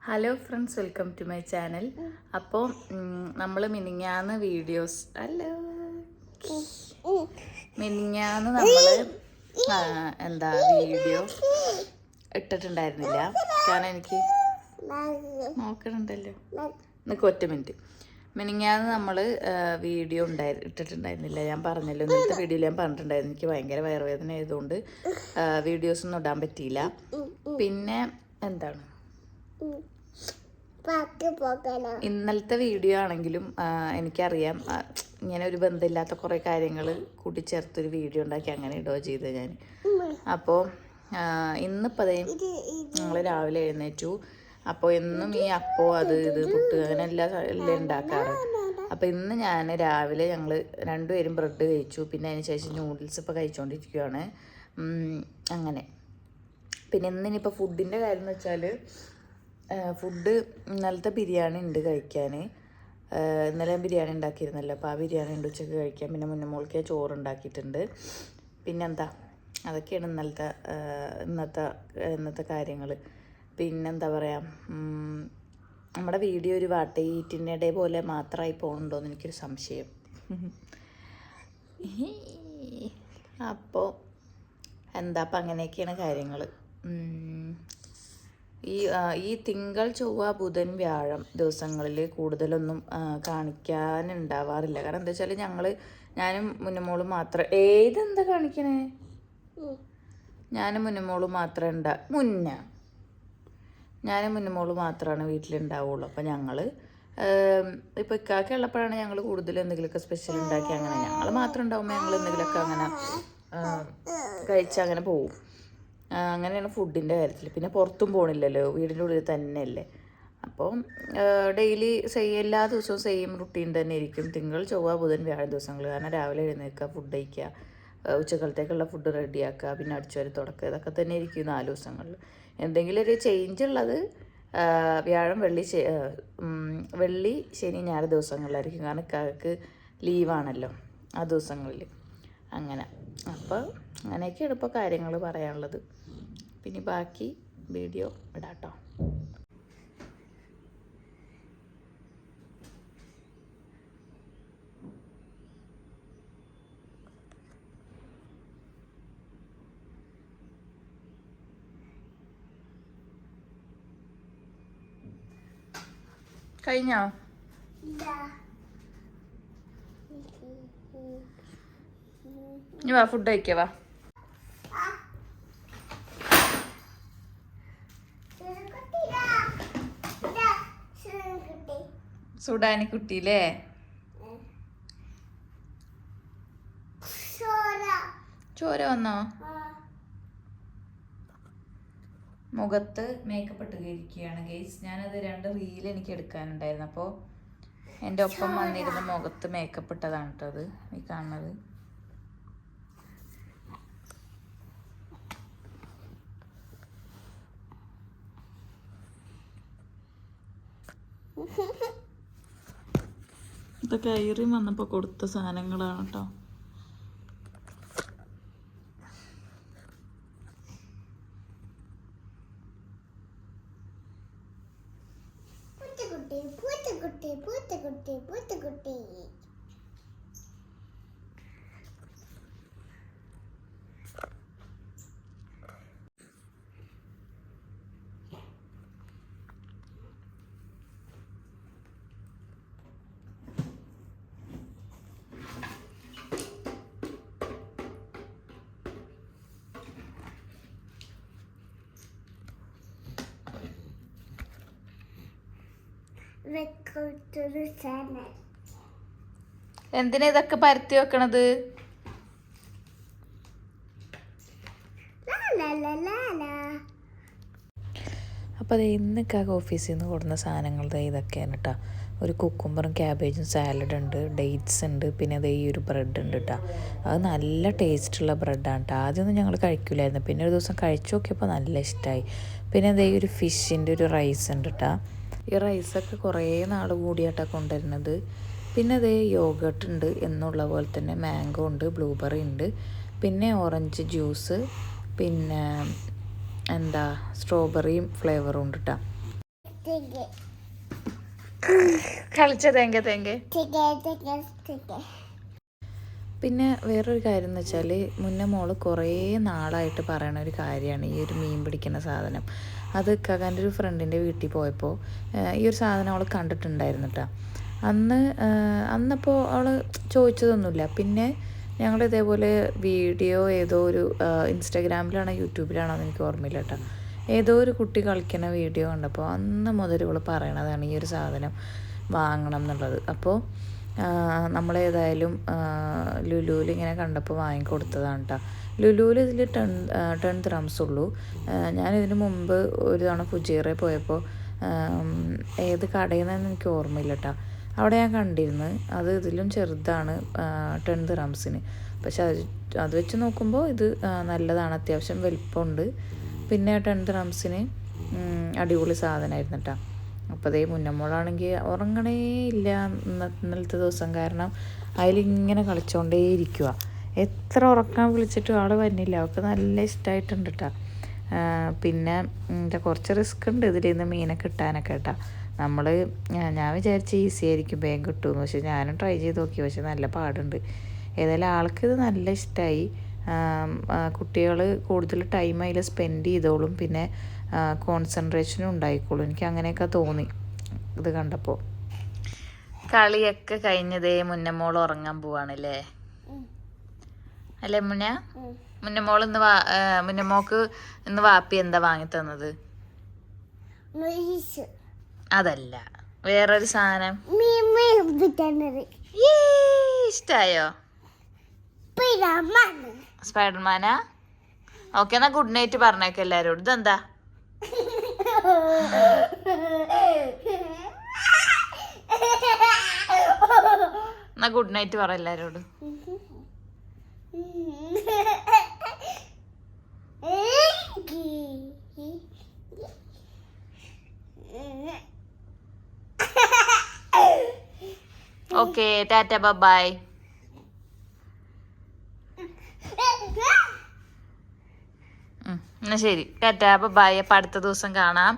Hello friends, welcome to my channel. അപ്പോൾ നമ്മൾ മിനിങ്ങാന്ന് നമ്മൾ വീഡിയോ ഇട്ടിട്ടുണ്ടായിരുന്നില്ല. കാരണം എനിക്ക് നോക്കണുണ്ടല്ലോ, നിനക്ക് ഒറ്റ മിനിറ്റ്. മിനിങ്ങാന്ന് നമ്മൾ വീഡിയോ ഇട്ടിട്ടുണ്ടായിരുന്നില്ല. ഞാൻ പറഞ്ഞല്ലോ, ഇന്നത്തെ വീഡിയോയിൽ ഞാൻ പറഞ്ഞിട്ടുണ്ടായിരുന്നു എനിക്ക് ഭയങ്കര വയറുവേദന ആയതുകൊണ്ട് വീഡിയോസൊന്നും ഇടാൻ പറ്റിയില്ല. പിന്നെ എന്താണ്, ഇന്നലത്തെ വീഡിയോ ആണെങ്കിലും എനിക്കറിയാം ഇങ്ങനെ ഒരു ബന്ധമില്ലാത്ത കുറേ കാര്യങ്ങൾ കൂട്ടിച്ചേർത്തൊരു വീഡിയോ ഉണ്ടാക്കി അങ്ങനെ ഇടുകയോ ചെയ്തത് ഞാൻ. അപ്പോൾ ഇന്നിപ്പോൾ ഞങ്ങൾ രാവിലെ എഴുന്നേറ്റു. അപ്പോൾ എന്നും ഈ അപ്പോൾ അത് ഇത് പുട്ട് അങ്ങനെ എല്ലാം ഉണ്ടാക്കാറ്. അപ്പോൾ ഇന്ന് ഞാൻ രാവിലെ ഞങ്ങൾ രണ്ടുപേരും ബ്രെഡ് കഴിച്ചു. പിന്നെ അതിന് ശേഷം നൂഡിൽസ് ഇപ്പോൾ കഴിച്ചുകൊണ്ടിരിക്കുകയാണ്. അങ്ങനെ പിന്നെ ഇന്നിനിപ്പോൾ ഫുഡിൻ്റെ കാര്യം എന്ന് വെച്ചാൽ ഫുഡ് ഇന്നലത്തെ ബിരിയാണി ഉണ്ട് കഴിക്കാൻ. ഇന്നലെ ബിരിയാണി ഉണ്ടാക്കിയിരുന്നല്ലോ, അപ്പോൾ ആ ബിരിയാണി ഉണ്ട് ഉച്ചയ്ക്ക് കഴിക്കാൻ. പിന്നെ മുന്നേ ചോറ് ഉണ്ടാക്കിയിട്ടുണ്ട്. പിന്നെന്താ, അതൊക്കെയാണ് ഇന്നത്തെ കാര്യങ്ങൾ. പിന്നെന്താ പറയുക, നമ്മുടെ വീഡിയോ ഒരു വാട്ടീറ്റിനിടെ പോലെ മാത്രമായി പോകുന്നുണ്ടോയെന്ന് എനിക്കൊരു സംശയം. അപ്പോൾ അപ്പം അങ്ങനെയൊക്കെയാണ് കാര്യങ്ങൾ. ഈ തിങ്കൾ ചൊവ്വ ബുധൻ വ്യാഴം ദിവസങ്ങളിൽ കൂടുതലൊന്നും കാണിക്കാനുണ്ടാവാറില്ല. കാരണം എന്താ വെച്ചാൽ ഞാനും മുന്നമോളും മാത്രം ഏതെന്താ കാണിക്കണേ, ഞാനും മുന്നമോളും മാത്രമേ ഞാനും മുന്നമോളും മാത്രമാണ് വീട്ടിലുണ്ടാവുള്ളൂ. അപ്പം ഞങ്ങൾ ഇപ്പോൾ ഇക്കാക്ക ഉള്ളപ്പോഴാണ് ഞങ്ങൾ കൂടുതൽ എന്തെങ്കിലുമൊക്കെ സ്പെഷ്യൽ ഉണ്ടാക്കി അങ്ങനെ ഞങ്ങൾ മാത്രം ഉണ്ടാകുമ്പോൾ ഞങ്ങൾ എന്തെങ്കിലുമൊക്കെ അങ്ങനെ കഴിച്ചങ്ങനെ പോവും. അങ്ങനെയാണ് ഫുഡിൻ്റെ കാര്യത്തിൽ. പിന്നെ പുറത്തും പോകണില്ലല്ലോ, വീടിൻ്റെ ഉള്ളിൽ തന്നെയല്ലേ. അപ്പോൾ ഡെയിലി എല്ലാ ദിവസവും സെയിം റുട്ടീൻ തന്നെ ഇരിക്കും, തിങ്കൾ ചൊവ്വ ബുധൻ വ്യാഴം ദിവസങ്ങൾ. കാരണം രാവിലെ എഴുന്നേൽക്കുക, ഫുഡ് കഴിക്കുക, ഉച്ചക്കാലത്തേക്കുള്ള ഫുഡ് റെഡിയാക്കുക, പിന്നെ അടിച്ചുവാരി തുടക്കുക, ഇതൊക്കെ തന്നെ ഇരിക്കും 4 ദിവസങ്ങളിൽ. എന്തെങ്കിലും ഒരു ചേഞ്ച് ഉള്ളത് വ്യാഴം വെള്ളി ശനി ഞായർ ദിവസങ്ങളിലായിരിക്കും. കാരണം ഇക്കാക്ക് ലീവാണല്ലോ ആ ദിവസങ്ങളിൽ. അങ്ങനെ അപ്പോൾ അങ്ങനെയൊക്കെയാണ് ഇപ്പോൾ കാര്യങ്ങൾ പറയാനുള്ളത്. പിന്നെ ബാക്കി വീഡിയോ ഇടാട്ടോ. കഴിഞ്ഞോ? ഇനി വാ ഫുഡ് കഴിക്കവാ. സുഡാനിക്കുട്ടിയില്ലേ? ചോര വന്നോ? മുഖത്ത് മേക്കപ്പ് ഇട്ട് ഇരിക്കുകയാണ് ഗൈസ്. ഞാനത് 2 റീൽ എനിക്ക് എടുക്കാനുണ്ടായിരുന്നു. അപ്പോൾ എൻ്റെ ഒപ്പം വന്നിരുന്ന മുഖത്ത് മേക്കപ്പ് ഇട്ടതാണ് കേട്ടോ അത് ഈ കാണുന്നത്. ഇതൊക്കെ ഐറിൻ വന്നപ്പോൾ കൊടുത്ത സാധനങ്ങളാണ് കേട്ടോ. എന്തിനാ ഇതൊക്കെ പരത്തി വെക്കണത്? അപ്പോൾ അത് ഇന്നൊക്കെ ഓഫീസിൽ നിന്ന് കൊടുക്കുന്ന സാധനങ്ങൾ ഇതൊക്കെയാണ് കേട്ടോ. ഒരു കുക്കുംബറും ക്യാബേജും സാലഡ് ഉണ്ട്, ഡേറ്റ്സ് ഉണ്ട്, പിന്നെ അതേ ഈ ഒരു ബ്രെഡ് ഉണ്ട് കേട്ടോ. അത് നല്ല ടേസ്റ്റുള്ള ബ്രെഡാണ് കേട്ടോ. ആദ്യമൊന്നും ഞങ്ങൾ കഴിക്കില്ലായിരുന്നു, പിന്നെ ഒരു ദിവസം കഴിച്ചു നോക്കിയപ്പോൾ നല്ല ഇഷ്ടമായി. പിന്നെ അതേ ഒരു ഫിഷിൻ്റെ ഒരു റൈസ് ഉണ്ട് കേട്ടോ. ഈ റൈസൊക്കെ കുറേ നാൾ കൂടിയായിട്ടാണ് കൊണ്ടുവരുന്നത്. പിന്നെ അതേ യോഗട്ട് ഉണ്ട് എന്നുള്ള പോലെ തന്നെ, മാംഗോ ഉണ്ട്, ബ്ലൂബെറി ഉണ്ട്, പിന്നെ ഓറഞ്ച് ജ്യൂസ്, പിന്നെ സ്ട്രോബെറിയും ഫ്ലേവറും ഉണ്ട് കേട്ടോ. കളിച്ച തേങ്ക തേങ്ക. പിന്നെ വേറൊരു കാര്യം എന്ന് വെച്ചാൽ മുന്നേ മോള് കുറേ നാളായിട്ട് പറയണ ഒരു കാര്യമാണ് ഈ ഒരു മീൻ പിടിക്കുന്ന സാധനം. അത് കകാൻ്റെ ഒരു ഫ്രണ്ടിൻ്റെ വീട്ടിൽ പോയപ്പോൾ ഈ ഒരു സാധനം അവൾ കണ്ടിട്ടുണ്ടായിരുന്നു കേട്ടോ. അന്നപ്പോൾ അവൾ ചോദിച്ചതൊന്നുമില്ല. പിന്നെ ഞങ്ങൾ ഇതേപോലെ വീഡിയോ ഏതോ ഒരു ഇൻസ്റ്റാഗ്രാമിലാണോ യൂട്യൂബിലാണോ എന്ന് എനിക്ക് ഓർമ്മയില്ല കേട്ടോ. ഏതോ ഒരു കുട്ടി കളിക്കുന്ന വീഡിയോ കണ്ടപ്പോൾ അന്ന് മുതൽ ഇവൾ പറയണതാണ് ഈ ഒരു സാധനം വാങ്ങണം എന്നുള്ളത്. അപ്പോൾ നമ്മളേതായാലും ലുലുവിൽ ഇങ്ങനെ കണ്ടപ്പോൾ വാങ്ങിക്കൊടുത്തതാണ് കേട്ടോ. ലുലുവിൽ ഇതിൽ 10 dirhams ഉള്ളൂ. ഞാനിതിന് മുമ്പ് ഒരു തവണ ഫുജീറ പോയപ്പോൾ ഏത് കടയിൽ നിന്നെന്ന് എനിക്ക് ഓർമ്മയില്ല കേട്ടോ. അവിടെ ഞാൻ കണ്ടിരുന്നു. അത് ഇതിലും ചെറുതാണ് 10 dirhamsന്. പക്ഷെ അത് വെച്ച് നോക്കുമ്പോൾ ഇത് നല്ലതാണ്, അത്യാവശ്യം വലിപ്പമുണ്ട്. പിന്നെ 10 dirhamsന് അടിപൊളി സാധനമായിരുന്നു കേട്ടോ. അപ്പോൾ അതേ മുന്നമ്മോളാണെങ്കിൽ ഉറങ്ങണേ ഇല്ല ഇന്നലത്തെ ദിവസം. കാരണം അതിലിങ്ങനെ കളിച്ചുകൊണ്ടേ ഇരിക്കുക. എത്ര ഉറക്കാൻ വിളിച്ചിട്ടും ആൾ വരുന്നില്ല. അവൾക്ക് നല്ല ഇഷ്ടമായിട്ടുണ്ട് കേട്ടോ. പിന്നെ കുറച്ച് റിസ്ക് ഉണ്ട് ഇതിൽ നിന്ന് മീനെ കിട്ടാനൊക്കെ കേട്ടോ. ഞാൻ വിചാരിച്ച് ഈസി ആയിരിക്കും, വേഗം കിട്ടുമെന്ന്. പക്ഷെ ഞാനും ട്രൈ ചെയ്ത് നോക്കി, പക്ഷെ നല്ല പാടുണ്ട്. ഏതായാലും ആൾക്കിത് നല്ല ഇഷ്ടമായി. കുട്ടികൾ കൂടുതൽ ടൈം അതിൽ സ്പെൻഡ് ചെയ്തോളും. പിന്നെ കോൺസെൻട്രേഷനും ഉണ്ടായിക്കോളും. എനിക്ക് അങ്ങനെയൊക്കെ തോന്നി ഇത് കണ്ടപ്പോൾ. കളിയൊക്കെ കഴിഞ്ഞതേ മുന്നമോൾ ഉറങ്ങാൻ പോവാണല്ലേ അല്ലേ മുന്നമോൾ മുന്നമോക്ക് ഇന്ന് വാപ്പി എന്താ വാങ്ങി തന്നത്? അതല്ല, വേറൊരു സാധനം. ഇഷ്ടായോ? സ്പൈഡർമാനാ? ഓക്കെ, എന്നാ ഗുഡ് നൈറ്റ് പറഞ്ഞേക്കെ എല്ലാരോടും. ഇതെന്താ? എന്നാ ഗുഡ് നൈറ്റ് പറ എല്ലാരോടും. Okay, Tata by. എന്നാ ശരി, ടാറ്റ ബൈ. അപ്പം അടുത്ത ദിവസം കാണാം.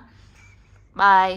ബൈ.